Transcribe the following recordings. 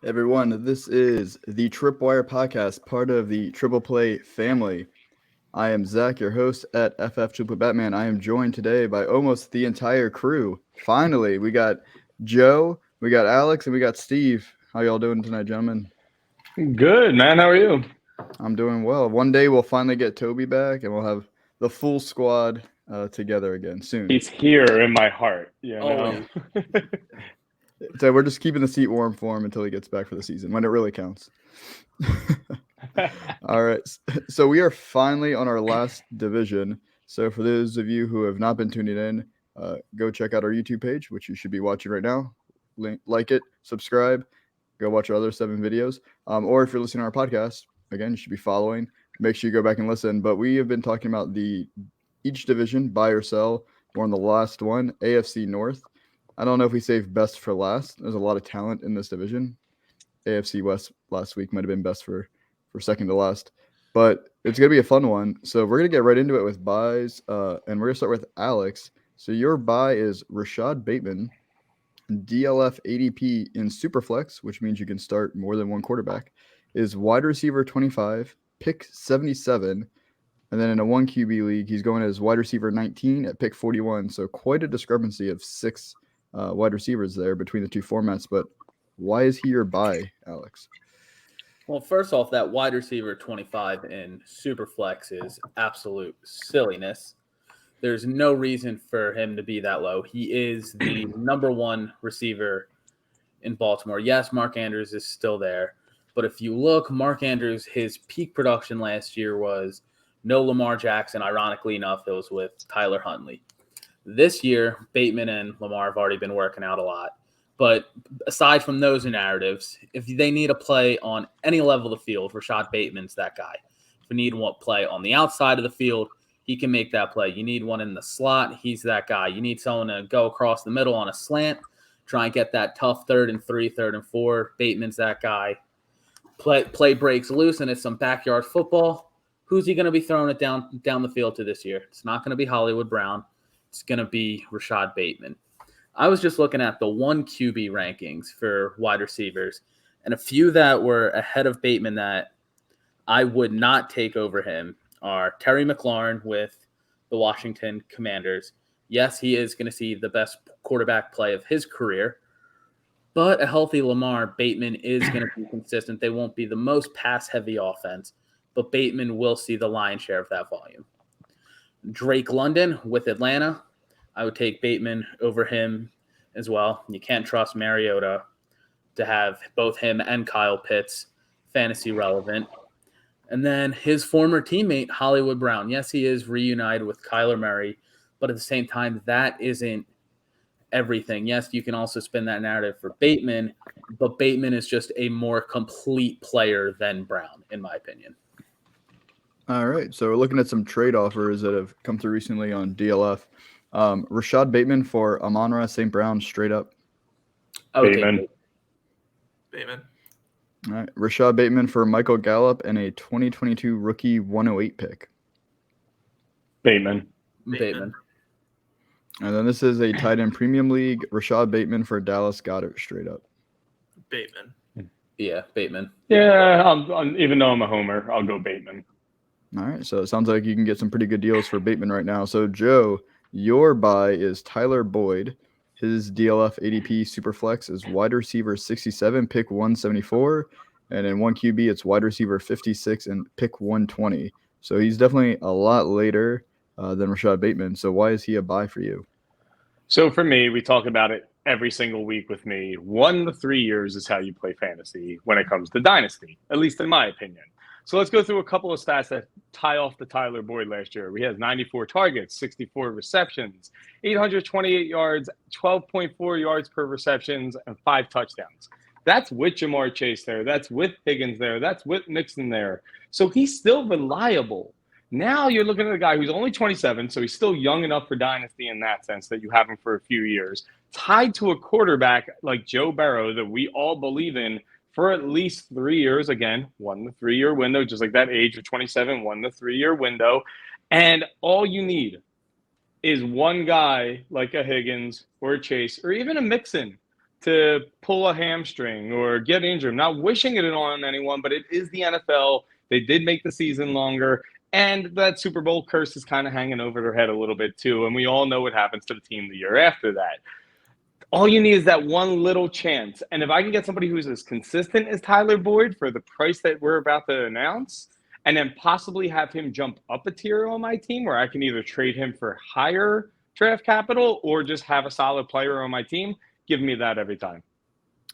Everyone, this is the Tripwire Podcast, part of the Triple Play family. I am Zach, your host at FF Triple Batman. I am joined today by almost the entire crew. Finally, we got Joe, we got Alex, and we got Steve. How y'all doing tonight, gentlemen? Good, man. How are you? I'm doing well. One day we'll finally get Toby back, and we'll have the full squad together again soon. He's here in my heart, you know? Always. So we're just keeping the seat warm for him until he gets back for the season, when it really counts. All right. So we are finally on our last division. So for those of you who have not been tuning in, go check out our YouTube page, which you should be watching right now. Like it, subscribe, go watch our other 7 videos. Or if you're listening to our podcast, again, you should be following. Make sure you go back and listen. But we have been talking about each division, buy or sell. We're on the last one, AFC North. I don't know if we saved best for last. There's a lot of talent in this division. AFC West last week might have been best for second to last. But it's going to be a fun one. So we're going to get right into it with buys. And we're going to start with Alex. So your buy is Rashad Bateman, DLF ADP in Superflex, which means you can start more than one quarterback, is wide receiver 25, pick 77. And then in a 1 QB league, he's going as wide receiver 19 at pick 41. So quite a discrepancy of 6 wide receivers there between the two formats. But why is he your buy, Alex? Well, first off, that wide receiver 25 in Superflex is absolute silliness. There's no reason for him to be that low. He is the number 1 receiver in Baltimore. Yes, Mark Andrews is still there. But if you look, Mark Andrews, his peak production last year was no Lamar Jackson. Ironically enough, it was with Tyler Huntley. This year, Bateman and Lamar have already been working out a lot. But aside from those narratives, if they need a play on any level of the field, Rashad Bateman's that guy. If you need one play on the outside of the field, he can make that play. You need one in the slot, he's that guy. You need someone to go across the middle on a slant, try and get that tough 3rd and 3, 3rd and 4. Bateman's that guy. Play breaks loose and it's some backyard football. Who's he going to be throwing it down the field to this year? It's not going to be Hollywood Brown. It's going to be Rashad Bateman. I was just looking at the 1 QB rankings for wide receivers, and a few that were ahead of Bateman that I would not take over him are Terry McLaurin with the Washington Commanders. Yes, he is going to see the best quarterback play of his career, but a healthy Lamar, Bateman is going to be consistent. They won't be the most pass-heavy offense, but Bateman will see the lion's share of that volume. Drake London with Atlanta. I would take Bateman over him as well. You can't trust Mariota to have both him and Kyle Pitts fantasy relevant. And then his former teammate, Hollywood Brown. Yes, he is reunited with Kyler Murray, but at the same time, that isn't everything. Yes, you can also spin that narrative for Bateman, but Bateman is just a more complete player than Brown, in my opinion. All right. So we're looking at some trade offers that have come through recently on DLF. Rashad Bateman for Amon-Ra St. Brown straight up. Bateman. Bateman. All right. Rashad Bateman for Michael Gallup and a 2022 rookie 108 pick. Bateman. Bateman. And then this is a tight end premium league. Rashad Bateman for Dallas Goedert straight up. Bateman. Yeah, Bateman. Yeah, even though I'm a homer, I'll go Bateman. All right. So it sounds like you can get some pretty good deals for Bateman right now. So, Joe, your buy is Tyler Boyd. His DLF ADP Superflex is wide receiver 67, pick 174. And in 1 QB, it's wide receiver 56 and pick 120. So he's definitely a lot later than Rashad Bateman. So why is he a buy for you? So for me, we talk about it every single week with me. 1 to 3 years is how you play fantasy when it comes to Dynasty, at least in my opinion. So let's go through a couple of stats that tie off the Tyler Boyd last year. We had 94 targets, 64 receptions, 828 yards, 12.4 yards per receptions, and 5 touchdowns. That's with Jamar Chase there. That's with Higgins there. That's with Mixon there. So he's still reliable. Now you're looking at a guy who's only 27, so he's still young enough for Dynasty in that sense that you have him for a few years, tied to a quarterback like Joe Burrow that we all believe in for at least 3 years. Again, 1 to 3 year window, just like that age of 27, 1 to 3 year window. And all you need is one guy like a Higgins or a Chase or even a Mixon to pull a hamstring or get injured. I'm not wishing it on anyone, but it is the NFL. They did make the season longer, and that Super Bowl curse is kind of hanging over their head a little bit too, and we all know what happens to the team the year after that. All you need is that one little chance, and if I can get somebody who's as consistent as Tyler Boyd for the price that we're about to announce, and then possibly have him jump up a tier on my team where I can either trade him for higher draft capital or just have a solid player on my team, give me that every time.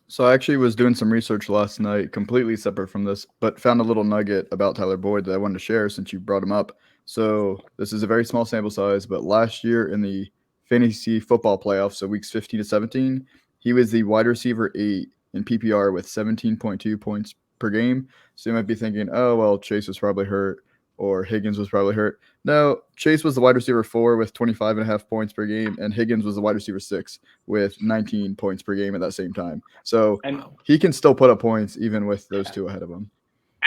So I actually was doing some research last night, completely separate from this, but found a little nugget about Tyler Boyd that I wanted to share since you brought him up. So this is a very small sample size, but last year in the fantasy football playoffs, so weeks 15 to 17, he was the wide receiver 8 in PPR with 17.2 points per game. So you might be thinking, oh, well, Chase was probably hurt or Higgins was probably hurt. No, Chase was the wide receiver 4 with 25.5 points per game, and Higgins was the wide receiver 6 with 19 points per game at that same time. So he can still put up points even with those two ahead of him.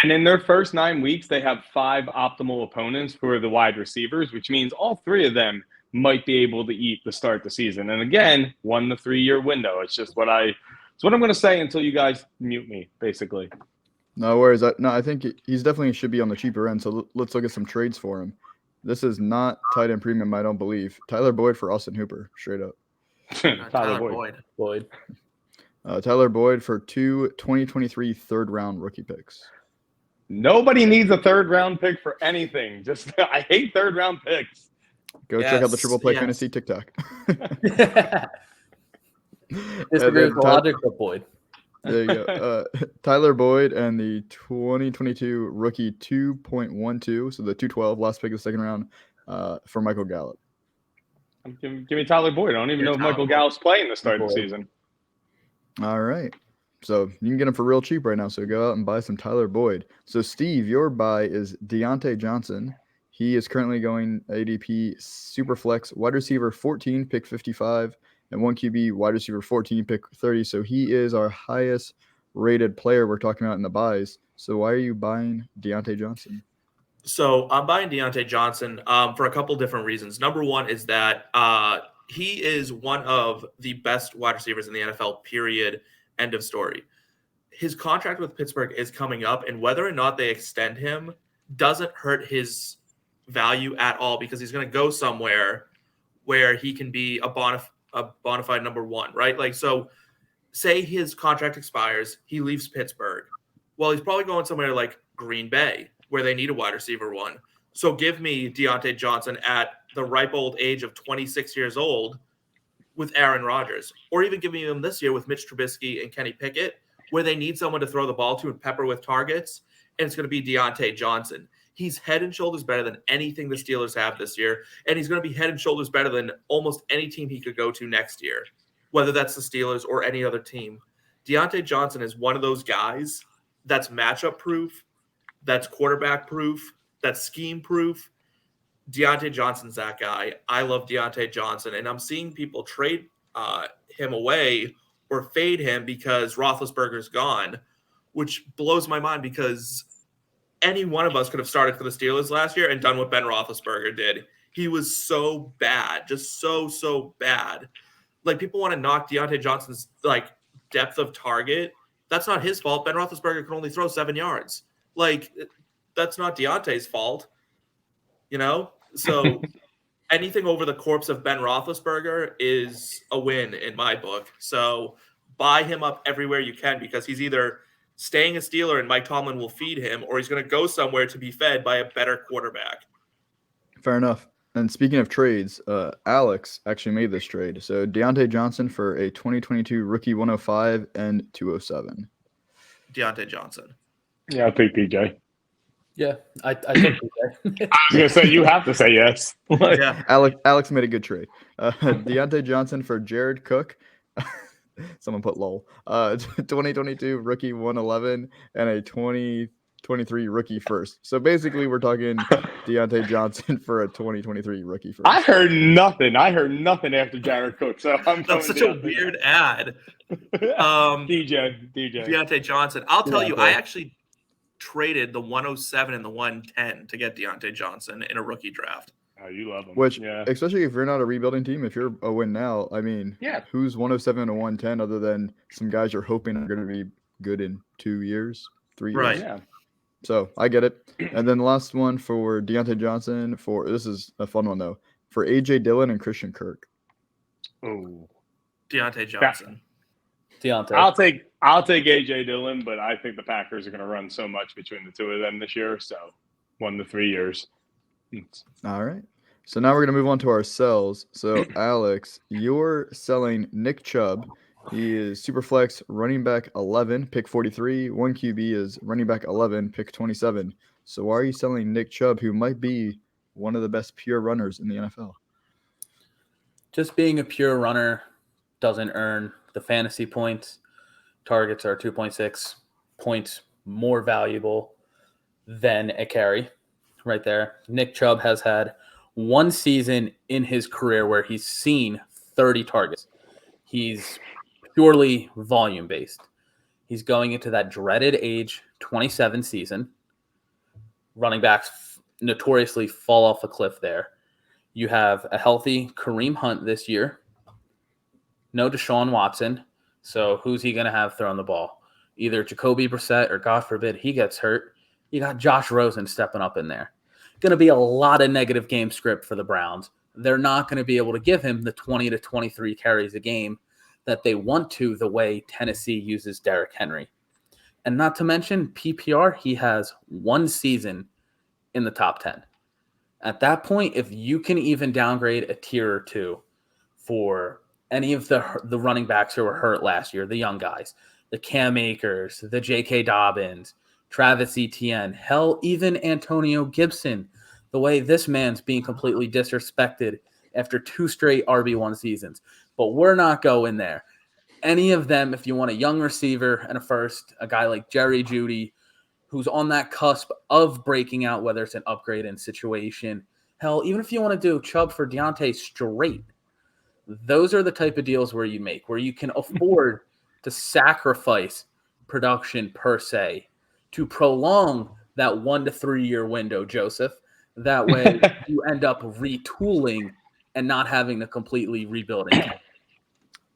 And in their first 9 weeks, they have 5 optimal opponents for the wide receivers, which means all 3 of them might be able to eat to start the season. And again, 1 to 3 year window. It's just it's what I'm going to say until you guys mute me, basically. No worries. I think he's definitely should be on the cheaper end. So let's look at some trades for him. This is not tight end premium, I don't believe. Tyler Boyd for Austin Hooper, straight up. Tyler Boyd. Tyler Boyd for 2 2023 third-round rookie picks. Nobody needs a third-round pick for anything. Just I hate third-round picks. Go check out the Triple Play Fantasy TikTok. Disagree with the logic of Boyd. There you go. Tyler Boyd and the 2022 rookie 2.12, so the 212 last pick of the second round for Michael Gallup. Give me Tyler Boyd. I don't even know if Michael Gallup's playing the start of the season. All right. So you can get him for real cheap right now. So go out and buy some Tyler Boyd. So Steve, your buy is Deante Johnson. He is currently going ADP Superflex wide receiver 14, pick 55, and 1 QB wide receiver 14, pick 30. So he is our highest rated player we're talking about in the buys. So why are you buying Deante Johnson? So I'm buying Deontay Johnson for a couple different reasons. Number one is that he is one of the best wide receivers in the NFL, period, end of story. His contract with Pittsburgh is coming up, and whether or not they extend him doesn't hurt his value at all because he's going to go somewhere where he can be a bona fide number one, right? Like, so say his contract expires, he leaves Pittsburgh. Well, he's probably going somewhere like Green Bay where they need a wide receiver 1. So give me Deontay Johnson at the ripe old age of 26 years old with Aaron Rodgers, or even give me him this year with Mitch Trubisky and Kenny Pickett, where they need someone to throw the ball to and pepper with targets, and it's going to be Deontay Johnson. He's head and shoulders better than anything the Steelers have this year, and he's going to be head and shoulders better than almost any team he could go to next year, whether that's the Steelers or any other team. Deontay Johnson is one of those guys that's matchup proof, that's quarterback proof, that's scheme proof. Deontay Johnson's that guy. I love Deontay Johnson, and I'm seeing people trade him away or fade him because Roethlisberger's gone, which blows my mind because any one of us could have started for the Steelers last year and done what Ben Roethlisberger did. He was so bad, just so bad. Like, people want to knock Deontay Johnson's like depth of target. That's not his fault. Ben Roethlisberger can only throw 7 yards. Like, that's not Deontay's fault, you know? So anything over the corpse of Ben Roethlisberger is a win in my book. So buy him up everywhere you can because he's either staying a Steeler and Mike Tomlin will feed him, or he's going to go somewhere to be fed by a better quarterback. Fair enough. And speaking of trades, Alex actually made this trade. So Deontay Johnson for a 2022 rookie 105 and 207. Deontay Johnson. Yeah, I'll take PJ. Yeah, I took PJ. I was going to say, you have to say yes. Yeah. Alex made a good trade. Deontay Johnson for Jared Cook. Someone put lol. 2022 rookie 111 and a 2023 rookie first. So basically, we're talking Deontay Johnson for a 2023 rookie first. I heard nothing after Jared Cook. So That's such a weird ad. DJ. Deontay Johnson. I'll tell you, I actually traded the 107 and the 110 to get Deontay Johnson in a rookie draft. Oh, you love him. Which, yeah. especially if you're not a rebuilding team, if you're a win now, I mean, Yeah. who's 107 to 110 other than some guys you're hoping are going to be good in 2 years, 3 years? Right. Yeah. So I get it. And then the last one for Deontay Johnson, this is a fun one though, for AJ Dillon and Christian Kirk. Oh. Deante Johnson. Deonte. I'll take AJ Dillon, but I think the Packers are going to run so much between the two of them this year. So 1 to 3 years. All right. So now we're going to move on to our sells. So Alex, you're selling Nick Chubb. He is Superflex running back 11, pick 43. 1 QB is running back 11, pick 27. So why are you selling Nick Chubb, who might be one of the best pure runners in the NFL? Just being a pure runner doesn't earn the fantasy points. Targets are 2.6 points more valuable than a carry right there. Nick Chubb has had 1 season in his career where he's seen 30 targets. He's purely volume based. He's going into that dreaded age 27 season. Running backs notoriously fall off a cliff there. You have a healthy Kareem Hunt this year. No Deshaun Watson. So who's he going to have throwing the ball? Either Jacoby Brissett or, God forbid, he gets hurt. You got Josh Rosen stepping up in there. Going to be a lot of negative game script for the Browns. They're not going to be able to give him the 20 to 23 carries a game that they want to, the way Tennessee uses Derrick Henry. And not to mention PPR, he has 1 season in the top 10. At that point, if you can even downgrade a tier or 2 for any of the running backs who were hurt last year, the young guys, the Cam Akers, the J.K. Dobbins, Travis Etienne, hell, even Antonio Gibson, the way this man's being completely disrespected after 2 straight RB1 seasons. But we're not going there. Any of them, if you want a young receiver and a first, a guy like Jerry Jeudy, who's on that cusp of breaking out, whether it's an upgrade in situation, hell, even if you want to do Chubb for Deonte straight, those are the type of deals where you can afford to sacrifice production per se to prolong that 1 to 3 year window, Joseph. That way you end up retooling and not having to completely rebuild it.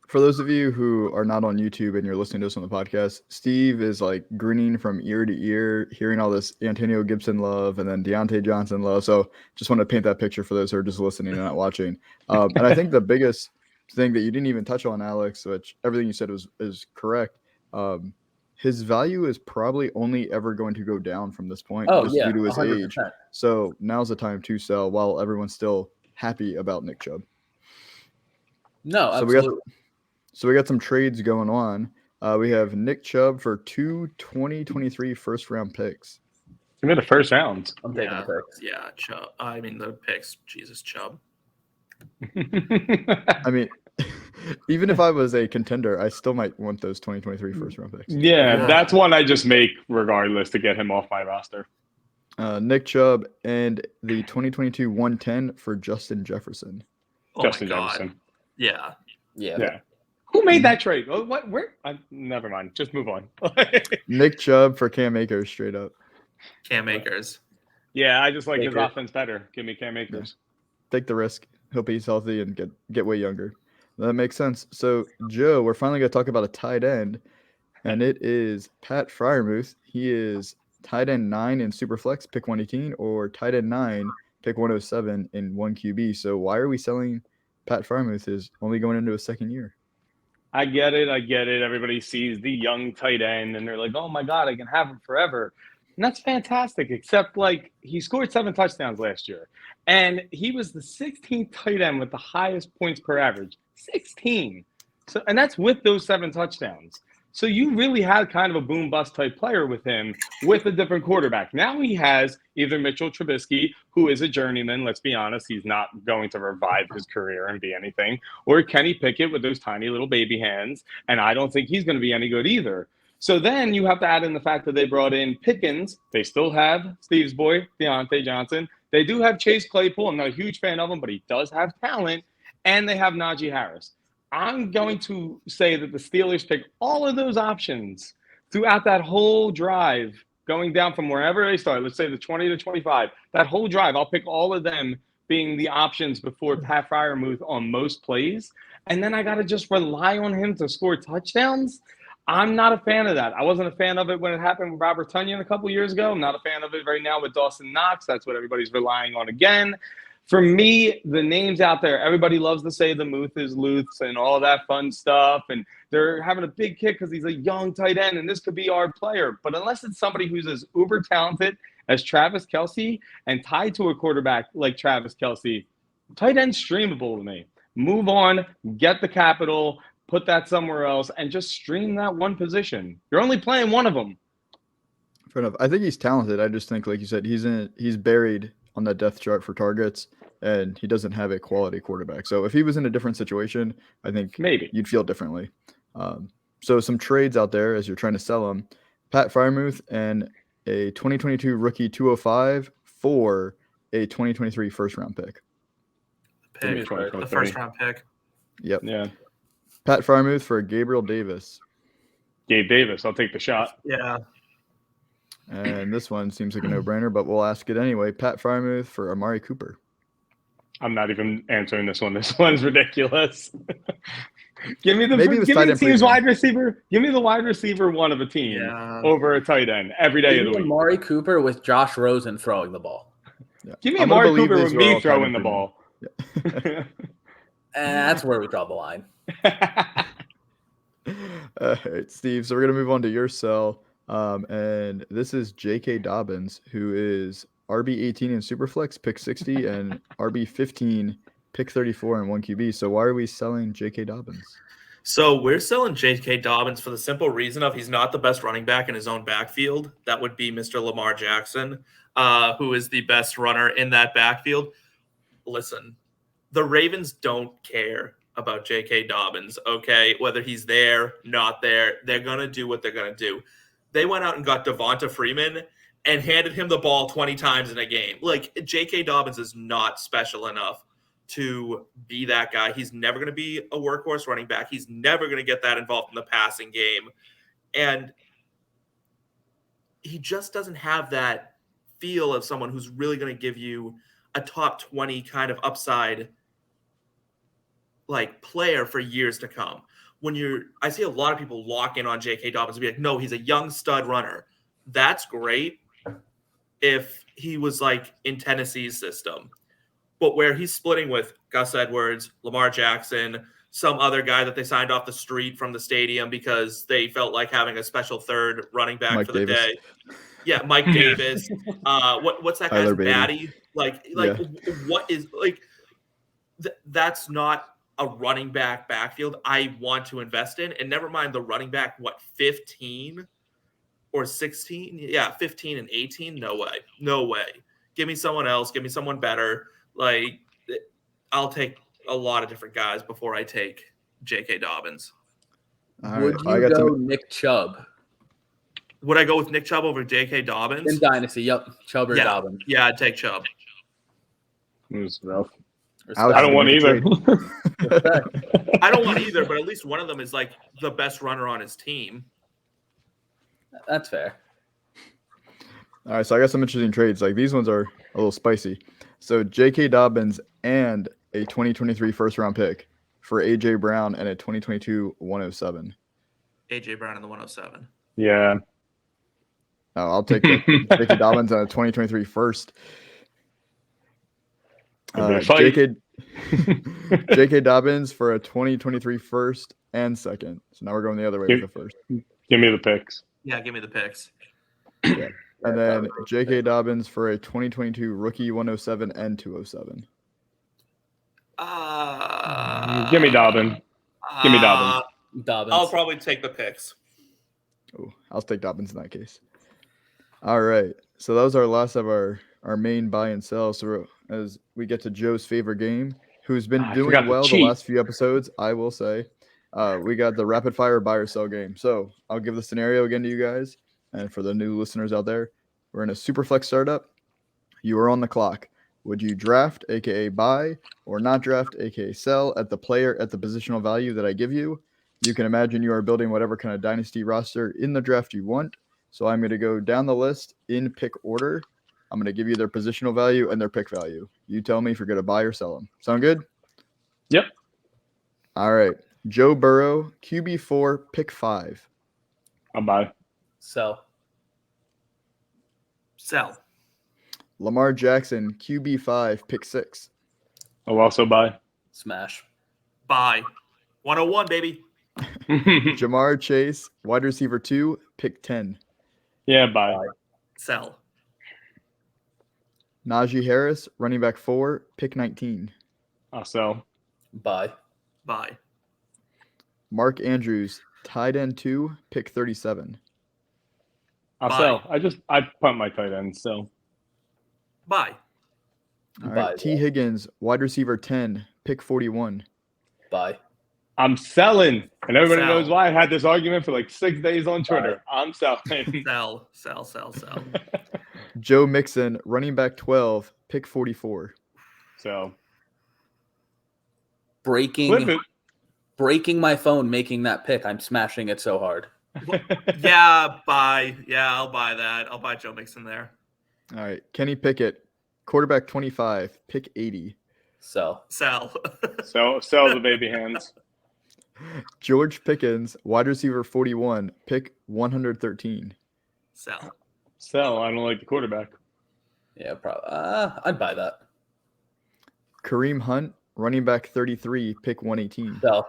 For those of you who are not on YouTube and you're listening to us on the podcast, Steve is like grinning from ear to ear, hearing all this Antonio Gibson love and then Deante Johnson love. So just want to paint that picture for those who are just listening and not watching. And I think the biggest thing that you didn't even touch on, Alex, which everything you said is correct. His value is probably only ever going to go down from this point due to his 100%. age. So now's the time to sell while everyone's still happy about Nick Chubb. No, absolutely. So we got some trades going on. We have Nick Chubb for 2 2023 first-round picks. Give me the first round. I'm taking the picks. Yeah, Chubb. I mean, the picks. Jesus, Chubb. I mean, even if I was a contender, I still might want those 2023 first-round picks. Yeah, that's one I just make regardless to get him off my roster. Nick Chubb and the 2022 110 for Justin Jefferson. Justin Jefferson. Yeah. Who made that trade? What? Where? Never mind. Just move on. Nick Chubb for Cam Akers, straight up. Cam Akers. Yeah, I just like his Akers. offense better. Give me Cam Akers. Take the risk. Hope he's healthy and get way younger. That makes sense. So, Joe, we're finally going to talk about a tight end, and it is Pat Fryermuth. He is tight end 9 in Superflex, pick 118, or tight end 9, pick 107 in 1 QB. So why are we selling Pat Fryermuth? Is only going into his second year? I get it. Everybody sees the young tight end, and they're like, oh, my God, I can have him forever. And that's fantastic, except, like, he scored 7 touchdowns last year. And he was the 16th tight end with the highest points per average. 16. So, and that's with those 7 touchdowns. So you really had kind of a boom-bust type player with him with a different quarterback. Now he has either Mitchell Trubisky, who is a journeyman, let's be honest, he's not going to revive his career and be anything, or Kenny Pickett with those tiny little baby hands, and I don't think he's going to be any good either. So then you have to add in the fact that they brought in Pickens. They still have Steve's boy, Deontay Johnson. They do have Chase Claypool. I'm not a huge fan of him, but he does have talent. And they have Najee Harris. I'm going to say that the Steelers pick all of those options throughout that whole drive, going down from wherever they start. Let's say the 20 to 25. That whole drive, I'll pick all of them being the options before Pat Fryermuth on most plays, and then I got to just rely on him to score touchdowns. I'm not a fan of that. I wasn't a fan of it when it happened with Robert Tonyan a couple years ago. I'm not a fan of it right now with Dawson Knox. That's what everybody's relying on again. For me, the names out there, everybody loves to say the Muth is Luths and all that fun stuff. And they're having a big kick because he's a young tight end and this could be our player. But unless it's somebody who's as uber talented as Travis Kelce and tied to a quarterback like Travis Kelce, tight end streamable to me. Move on, get the capital, put that somewhere else, and just stream that one position. You're only playing one of them. Fair enough. I think he's talented. I just think, like you said, he's buried on that depth chart for targets, and he doesn't have a quality quarterback. So if he was in a different situation, I think maybe you'd feel differently. So some trades out there as you're trying to sell them: Pat Fryermuth and a 2022 rookie 205 for a 2023 first round pick. The first round pick. Yep. Yeah. Pat Fryermuth for Gabriel Davis. Gabe Davis, I'll take the shot. Yeah. And this one seems like a no-brainer, but we'll ask it anyway. Pat Fryermuth for Amari Cooper. I'm not even answering this one. This one's ridiculous. Give me the team's premium. wide receiver. Give me the wide receiver one of a team over a tight end every day of the week. Amari Cooper with Josh Rosen throwing the ball. Yeah. Give me Amari Cooper with me throwing the ball. Yeah. That's where we draw the line. All right, Steve. So we're gonna move on to your sell. And this is J.K. Dobbins, who is RB18 in Superflex, pick 60, and RB15, pick 34 in 1QB. So why are we selling J.K. Dobbins? So we're selling J.K. Dobbins for the simple reason of he's not the best running back in his own backfield. That would be Mr. Lamar Jackson, who is the best runner in that backfield. Listen, the Ravens don't care about J.K. Dobbins, okay? Whether he's there, not there, they're going to do what they're going to do. They went out and got Devonta Freeman and handed him the ball 20 times in a game. Like, J.K. Dobbins is not special enough to be that guy. He's never going to be a workhorse running back. He's never going to get that involved in the passing game. And he just doesn't have that feel of someone who's really going to give you a top 20 kind of upside like player for years to come. I see a lot of people lock in on J.K. Dobbins and be like, no, he's a young stud runner. That's great if he was like in Tennessee's system. But where he's splitting with Gus Edwards, Lamar Jackson, some other guy that they signed off the street from the stadium because they felt like having a special third running back Mike for the Davis. day. Yeah, Mike Davis. What's that Tyler guy's Batty? Like Yeah. What is like? That's not a running back backfield I want to invest in. And never mind the running back, 15 or 16? Yeah, 15 and 18? No way. No way. Give me someone else. Give me someone better. Like, I'll take a lot of different guys before I take J.K. Dobbins. Would you go Nick Chubb? Would I go with Nick Chubb over J.K. Dobbins? In Dynasty, yep. Chubb or Dobbins. Yeah, I'd take Chubb. It was rough. Alex, I don't want either. I don't want either, but at least one of them is like the best runner on his team. That's fair. All right, so I got some interesting trades. Like, these ones are a little spicy. So J.K. Dobbins and a 2023 first-round pick for A.J. Brown and a 2022 107. A.J. Brown and the 107. Yeah. Oh, I'll take J.K. Dobbins and a 2023 first. J.K. Dobbins for a 2023 first and second. So now we're going the other way with the first. Give me the picks. Yeah, give me the picks. Yeah. And then J.K. Dobbins for a 2022 rookie 107 and 207. Give me Dobbins. Give me Dobbins. Dobbins. I'll probably take the picks. Oh, I'll take Dobbins in that case. All right. So that was our last of our main buy and sell. So as we get to Joe's favorite game, who's been doing well the last few episodes, I will say, we got the rapid fire buy or sell game. So I'll give the scenario again to you guys. And for the new listeners out there, we're in a super flex startup. You are on the clock. Would you draft, aka buy, or not draft, aka sell at the player at the positional value that I give you? You can imagine you are building whatever kind of dynasty roster in the draft you want. So I'm going to go down the list in pick order. I'm going to give you their positional value and their pick value. You tell me if you're going to buy or sell them. Sound good? Yep. All right. Joe Burrow, QB4, pick 5. I'll buy. Sell. Sell. Lamar Jackson, QB5, pick 6. I'll also buy. Smash. Buy. 101, baby. Jamar Chase, wide receiver 2, pick 10. Yeah, buy. Sell. Najee Harris, running back 4, pick 19. I'll sell. Buy. Buy. Mark Andrews, tight end 2, pick 37. I'll Buy. sell. I punt my tight end, so Buy. All Buy right. T. that. Higgins, wide receiver 10, pick 41. Buy. I'm selling. And everybody Sell. knows why. I had this argument for like 6 days on Twitter. I'm selling. Sell. Sell. Sell. Sell. Joe Mixon, running back 12, pick 44. So flip it. Breaking my phone, making that pick. I'm smashing it so hard. Yeah, buy. Yeah, I'll buy that. I'll buy Joe Mixon there. All right. Kenny Pickett, quarterback 25, pick 80. Sell. Sell. Sell the baby hands. George Pickens, wide receiver 41, pick 113. Sell. Sell. I don't like the quarterback. Yeah, probably. I'd buy that. Kareem Hunt, running back 33, pick 118. Sell.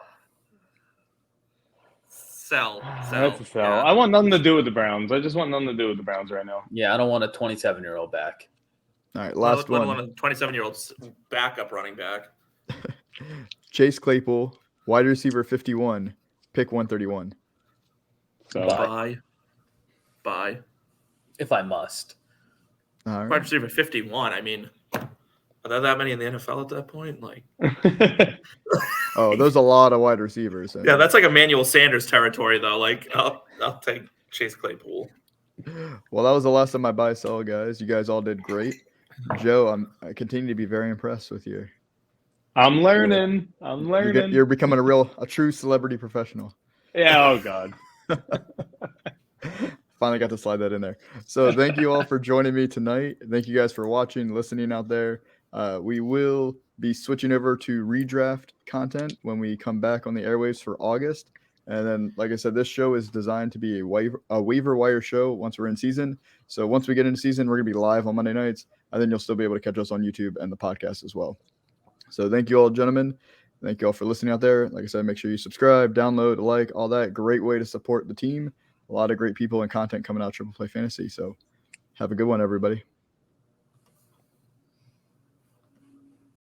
Sell. That's a sell. Yeah. I want nothing to do with the Browns. I just want nothing to do with the Browns right now. Yeah, I don't want a 27-year-old back. All right, last Let one. alone a 27-year-old backup running back. Chase Claypool, wide receiver 51, pick 131. So Buy. Buy. If I must. All Wide right. receiver 51. I mean, are there that many in the NFL at that point? Like, Oh, there's a lot of wide receivers. yeah, that's like Emmanuel Sanders territory, though. Like, I'll take Chase Claypool. Well, that was the last of my buy sell, guys. You guys all did great. Joe, I continue to be very impressed with you. I'm learning. I'm learning. You're becoming a true celebrity professional. Yeah. Oh God. Finally got to slide that in there. So thank you all for joining me tonight. Thank you guys for watching, listening out there. We will be switching over to redraft content when we come back on the airwaves for August. And then, like I said, this show is designed to be a waiver wire show once we're in season. So once we get into season, we're going to be live on Monday nights. And then you'll still be able to catch us on YouTube and the podcast as well. So thank you all, gentlemen. Thank you all for listening out there. Like I said, make sure you subscribe, download, like, all that. Great way to support the team. A lot of great people and content coming out of Triple Play Fantasy. So have a good one, everybody.